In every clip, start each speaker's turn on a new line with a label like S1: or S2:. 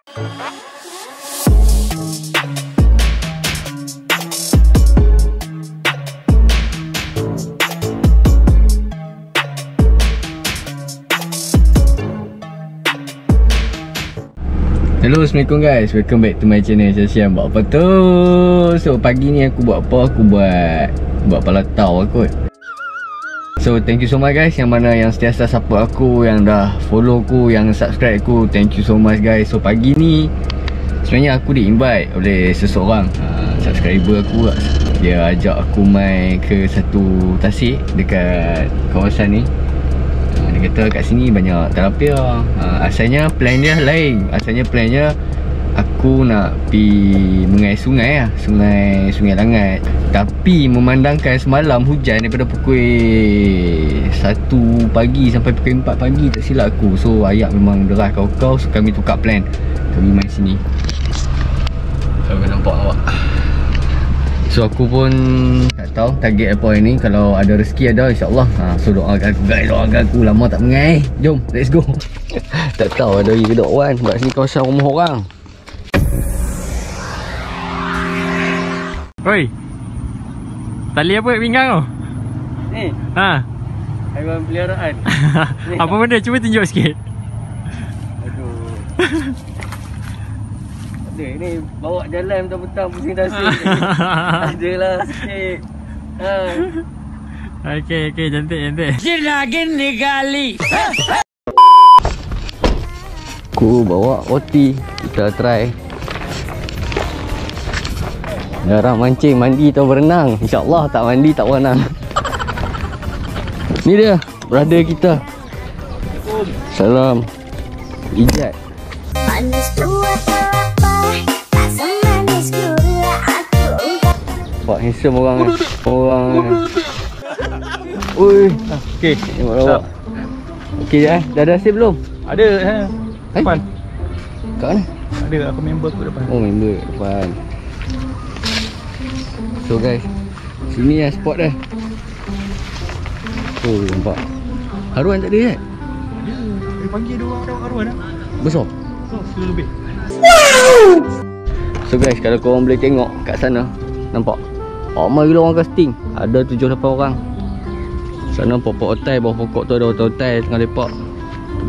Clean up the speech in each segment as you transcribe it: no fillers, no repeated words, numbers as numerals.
S1: Hello, Assalamualaikum guys. Welcome back to my channel. Saya buat apa tu? So pagi ni aku buat apa? Aku buat palatau kot. So thank you so much guys, yang mana yang sentiasa support aku, yang dah follow aku, yang subscribe aku. Thank you so much guys. So pagi ni sebenarnya aku di-invite oleh seseorang subscriber aku. Dia ajak aku main ke satu tasik dekat kawasan ni. Dia kata kat sini banyak tilapia. Asalnya plan dia lain. Asalnya plan dia aku nak pergi mengais sungai lah, Sungai Langat. Tapi memandangkan semalam hujan daripada pukul 1 pagi sampai pukul 4 pagi tak silap aku. So ayat memang deras kau-kau. So kami tukar plan, kami main sini. Kau nampak awak. So aku pun tak tahu target apa hari ni. Kalau ada rezeki ada, insyaAllah. So doakan aku guys, doakan aku. Lama tak mengai. Jom, let's go. Tak tahu ada lagi ke tak Wan. Sebab sini kawasan rumah orang. Oi, tali apa kat pinggang tu?
S2: Ni? Haiwan peliharaan.
S1: Apa benda? Cuba tunjuk sikit.
S2: Aduh. Ni bawa jalan petang-petang pusing tasik. Adalah sikit.
S1: Okey, cantik.
S2: Lagi ni kali.
S1: Aku bawa roti. Kita try. Jarang mancing, mandi atau berenang. InsyaAllah tak mandi, tak berenang. Ni dia, brother kita. Salam. Ijat. Nampak handsome orang ni. Ui. Okey, tengok lawak. Okey dah ada save belum?
S2: Ada depan.
S1: Kat mana?
S2: Ada, aku member aku depan.
S1: Oh, member depan. So guys, sini lah spot dah. Oh, nampak. Haruan tak ada kan?
S2: Ada. Dari pagi ada orang haruan dah.
S1: Besar?
S2: Oh, kilo lebih.
S1: So guys, kalau korang boleh tengok kat sana, nampak? Ramai gila orang casting. Ada 7-8 orang. Sana pokok otai, bawah pokok tu ada otai tengah lepak.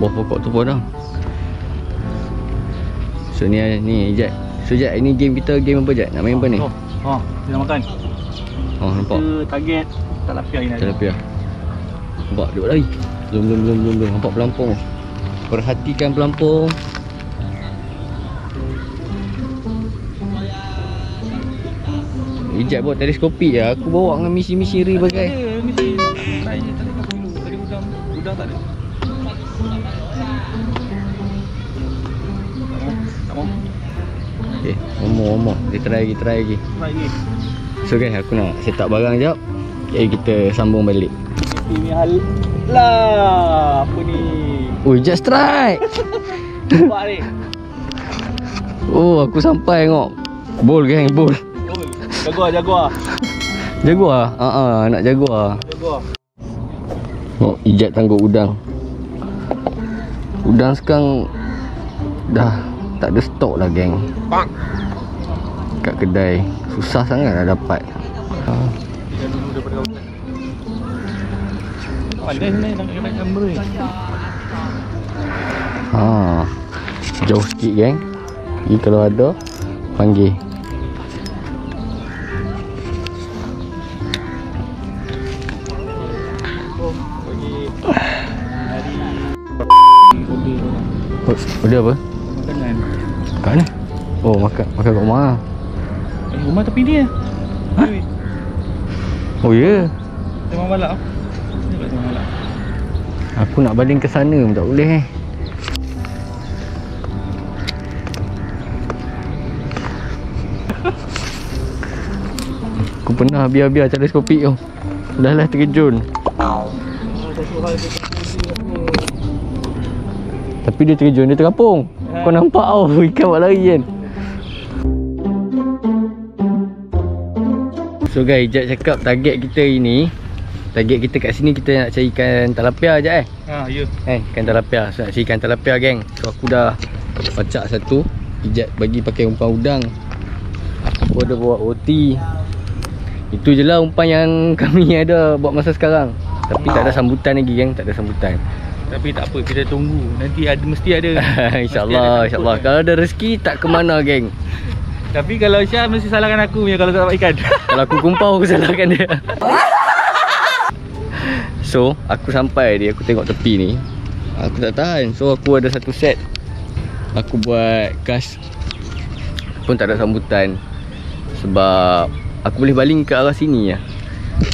S1: Bawah pokok tu pun ada. So ni Jad. So Jad, ini game kita, game apa Jad? Nak main apa ni?
S2: Kita nak makan.
S1: Nampak?
S2: Kita target tilapia ni.
S1: Tilapia. Nampak duduk lagi. Belum. Nampak pelampung. Perhatikan pelampung. Ijat bawa teleskopik lah. Aku bawa dengan misi-misiri bagai.
S2: Ada misi. Try je tadi dulu. Tadi udang tak ada. Tak mau.
S1: Okay, omong. Dia try lagi.
S2: Try lagi.
S1: So guys, aku nak set up barang sekejap. Okay, kita sambung balik.
S2: Ini hal lah. Apa ni?
S1: Ui, Ijat strike.
S2: Nampak ni.
S1: Oh, aku sampai tengok. Bol gang, bol.
S2: Jaguar.
S1: Jaguar? Nak jaguar. Oh, Ijat tangguh udang. Udang sekarang dah tak ada stok lah geng. Kat kedai susah sangat dah dapat.
S2: Pandai sebenarnya nak kena kamera ni.
S1: Jauh sikit geng. Jadi kalau ada panggil. Order apa?
S2: Makanan.
S1: Kat mana? Oh, makan kat rumah.
S2: Rumah tepi dia.
S1: Oh ya?
S2: Tengok balap. Tengok balap.
S1: Aku nak baling ke sana pun tak boleh Aku pernah biar teleskopik tu. Dah lah terjun. Tapi dia terjun, dia terapung. Kau nampak tau, ikan buat lari kan. So guys, Ijat cakap target kita ini, target kita kat sini kita nak cari ikan tilapia je
S2: Ya.
S1: ikan tilapia. So nak cari ikan tilapia geng. So aku dah pacak satu. Ijat bagi pakai umpan udang. Aku ada bawa roti. Itu je lah umpan yang kami ada buat masa sekarang. Tapi tak ada sambutan lagi geng, tak ada sambutan.
S3: Tapi tak apa, kita tunggu. Nanti ada, mesti ada.
S1: InsyaAllah, insyaAllah. Kalau ada rezeki tak ke mana geng.
S3: Tapi kalau Syah mesti salahkan aku punya kalau tak dapat ikan.
S1: Kalau aku kumpau, aku salahkan dia. So, aku sampai dia, aku tengok tepi ni. Aku tak tahan. So, aku ada satu set. Aku buat cast. Pun tak ada sambutan. Sebab aku boleh baling ke arah sini lah.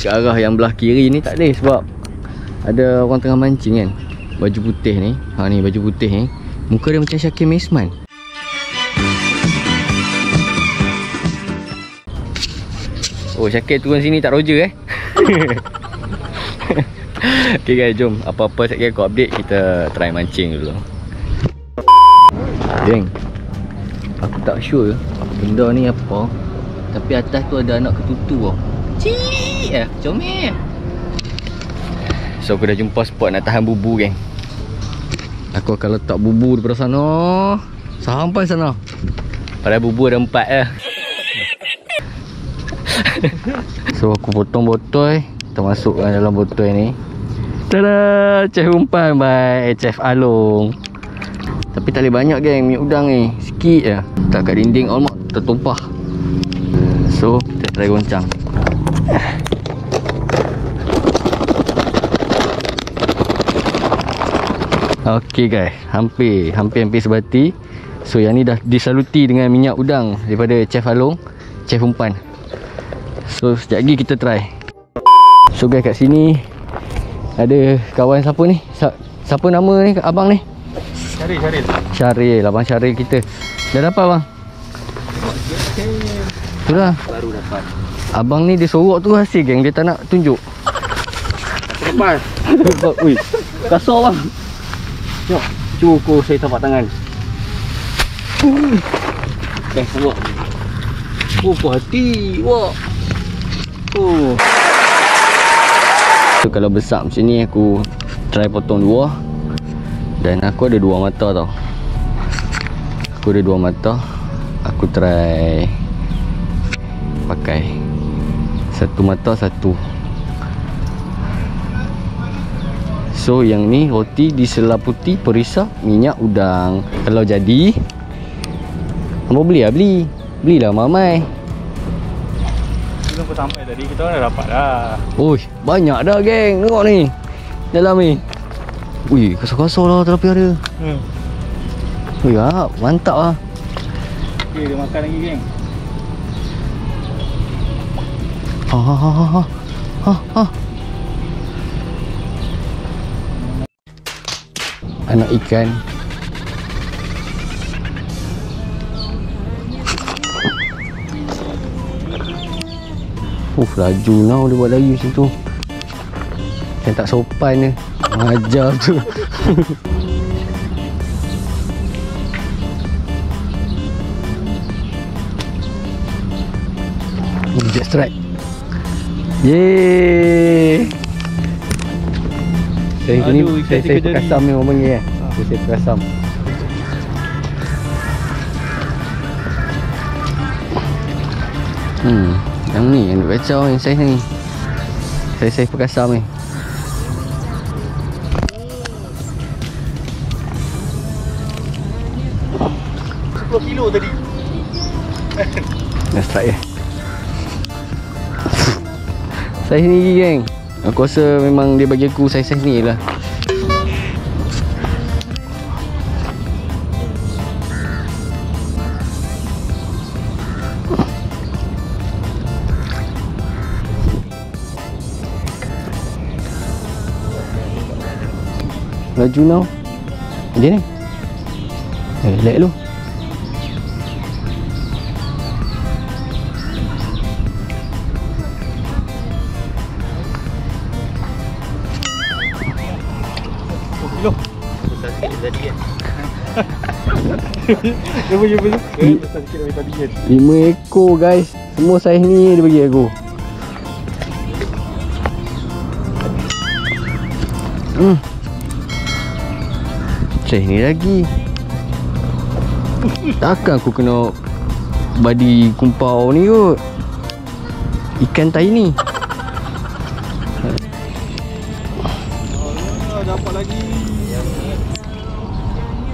S1: Ke arah yang belah kiri ni tak boleh sebab ada orang tengah mancing kan. Baju putih ni. Ha ni baju putih ni. Muka dia macam Syakir Mesman. Oh, Syakir turun sini tak Roger Okay guys, jom. Apa-apa sekali aku update, kita try mancing dulu. Geng, aku tak sure benda ni apa. Tapi atas tu ada anak ketutu tau. Cik comel. So aku dah jumpa spot nak tahan bubu geng. Aku akan letak bubu daripada sana sampai sana. Padahal bubu ada 4 lah. So aku potong botol. Kita masukkan dalam botol ni. Tada, chef umpan by Chef Along. Tapi tak boleh banyak geng minyak udang ni. Sikit je. Tak kat dinding alamak tertumpah. So kita try goncang. Okay guys, hampir sebati. So yang ni dah disaluti dengan minyak udang daripada Chef Along, chef umpan. So sekejap lagi kita try. So guys, kat sini ada kawan siapa ni? Siapa nama ni abang ni? Syaril, abang Syaril kita. Dah dapat bang? Sudah.
S3: Baru dapat.
S1: Abang ni dia sorok tu hasil geng, dia tak nak tunjuk.
S3: Lepas.
S1: Ui, kasar bang. Jom, cukup saya tapak tangan. Buat. Oh, puas hati. Wah. Oh. So kalau besar macam ni aku try potong 2. Dan aku ada 2 mata tau. Aku ada 2 mata. Aku try pakai 1 mata 1. So yang ni roti diselaputi perisa minyak udang. Kalau jadi mau beli lah, belilah mamai.
S3: Belum sampai tadi, kita dah dapat dah.
S1: Oi, banyak dah geng. Tengok ni dalam ni. Ui, kasar-kasar lah terapi ada. Ui, mantap lah.
S3: Okay, dia makan lagi geng.
S1: Anak ikan. Laju now dia buat lagi macam tu. Macam tak sopan dia. Ajar tu. Jet strike. Yeay. Saya perkasam ni orang panggil saya perkasam. Yang ni yang duk kacau ni saiz ni. Saiz perkasam ni.
S3: 10 kilo tadi.
S1: Dah strike ya. Saiz ni geng. Aku rasa memang dia bagi aku saiz ni lah. Laju now. Dia ni. Lek lu.
S3: Kilo. Besar sikit tadi kan. Dia punya besar sikit dari tadi kan.
S1: 5 ekor guys. Semua saiz ni dia bagi aku. Saiz ni lagi. Takkan aku kena badi kumpau ni kot. Ikan tai ni.
S3: Dapat lagi.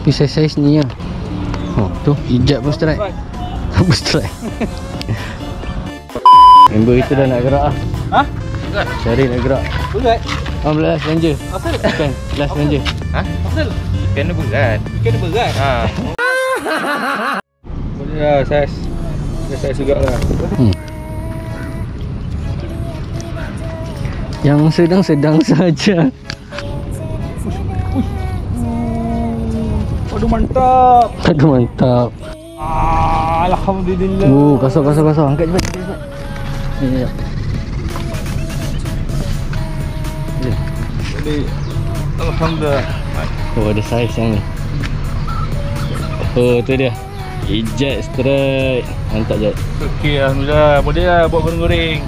S1: Tapi saiz ni lah. Oh tu, ijat pun strike. Apa strike? Member kita dah nak gerak lah.
S3: Hah?
S1: Cari nak gerak.
S3: Berat?
S1: Last belanja.
S3: Asal?
S1: Ikan, last belanja.
S3: Asal?
S2: Ikan dia berat.
S3: Ikan dia berat? Boleh lah saiz. Dia saiz juga lah.
S1: Yang sedang-sedang saja.
S3: Aduh mantap.
S1: Aduh mantap.
S3: Alhamdulillah.
S1: Kasar. Angkat cepat. Ni.
S3: Boleh. Alhamdulillah.
S1: Oh, ada saiz yang ni. Oh, tu dia. Ijat strike. Mantap Jat.
S3: Okey, alhamdulillah. Boleh lah buat goreng-goreng.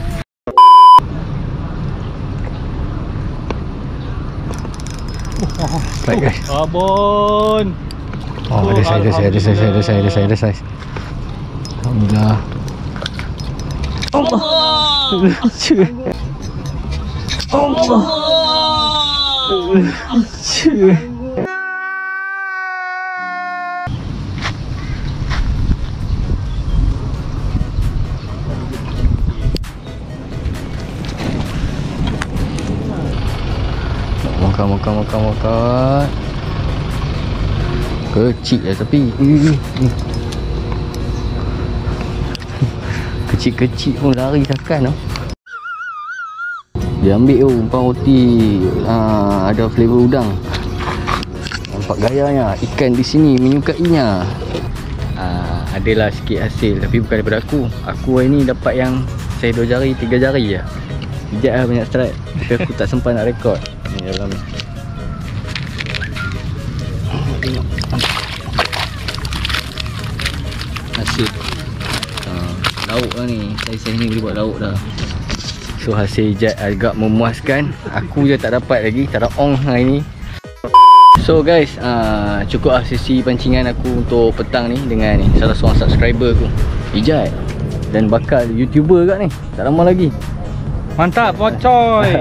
S1: Strike guys.
S3: Abon.
S1: Oh, ada saiz. Alhamdulillah. Allah. Makan. Kecil lah tapi kecil pun lari takkan tau. Dia ambil tu umpan roti ada flavor udang. Nampak gayanya. Ikan di sini menyukainya. Adalah sikit hasil tapi bukan daripada aku. Aku hari ni dapat yang saya 2 jari 3 jari je. Sekejap lah banyak strike. Tapi aku tak sempat nak rekod. Ni dalam ni. Hasil lauk lah ni. Saya ni boleh buat lauk dah. So hasil ijat agak memuaskan. Aku je tak dapat lagi. Tak ada ong hari ni. So guys, cukup lah sesi pancingan aku untuk petang ni dengan ni salah seorang subscriber aku, Ijat. Dan bakal YouTuber kat ni. Tak lama lagi.
S3: Mantap pocoy.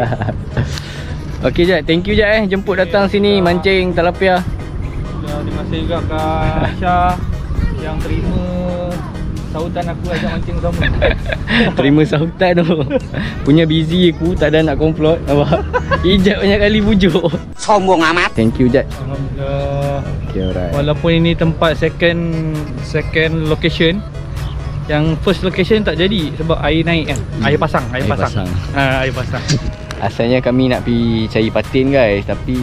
S1: Okey Jat, thank you Jat jemput datang sini mancing tilapia.
S3: Terima kasih juga Kak Aisyah yang terima sahutan aku ajak mancing sama.
S1: Terima sahutan tu. Punya busy aku tak ada nak komplot. Nampak? Ijat banyak kali bujuk.
S2: Sombong amat.
S1: Thank you Jat.
S3: Alhamdulillah.
S1: Okay, alright.
S3: Walaupun ini tempat second location, yang first location tak jadi sebab air naik kan. Air pasang. Air pasang.
S1: Asalnya kami nak pergi cari patin guys, tapi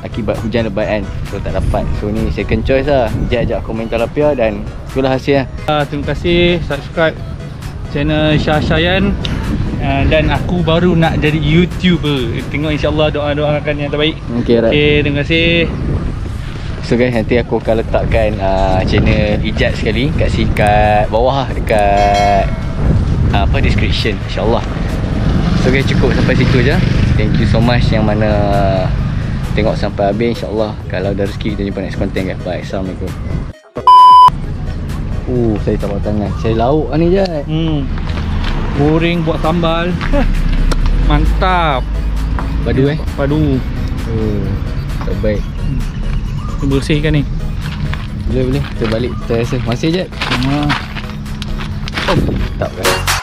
S1: akibat hujan lebat kan, so tak dapat. So ni second choice lah. Ijat ajak komen tilapia dan itulah hasil lah.
S3: Terima kasih subscribe channel Syah Syayan. Dan aku baru nak jadi YouTuber. Tengok insyaAllah doakan yang terbaik.
S1: Okay, right.
S3: Okay, terima kasih.
S1: So guys, nanti aku akan letakkan channel Ijat sekali kat bawah lah, dekat description insyaAllah. So guys, cukup sampai situ je. Thank you so much yang mana tengok sampai habis. InsyaAllah kalau ada rezeki kita jumpa next content guys. Bye. Assalamualaikum. Saya tak bawa tangan. Saya lauk lah ni je.
S3: Goreng buat sambal. Mantap.
S1: Padu
S3: Padu.
S1: Terbaik.
S3: Bersihkan ni.
S1: Boleh. Kita balik. Kita rasa. Masih je.
S3: Semua.
S1: Tak guys.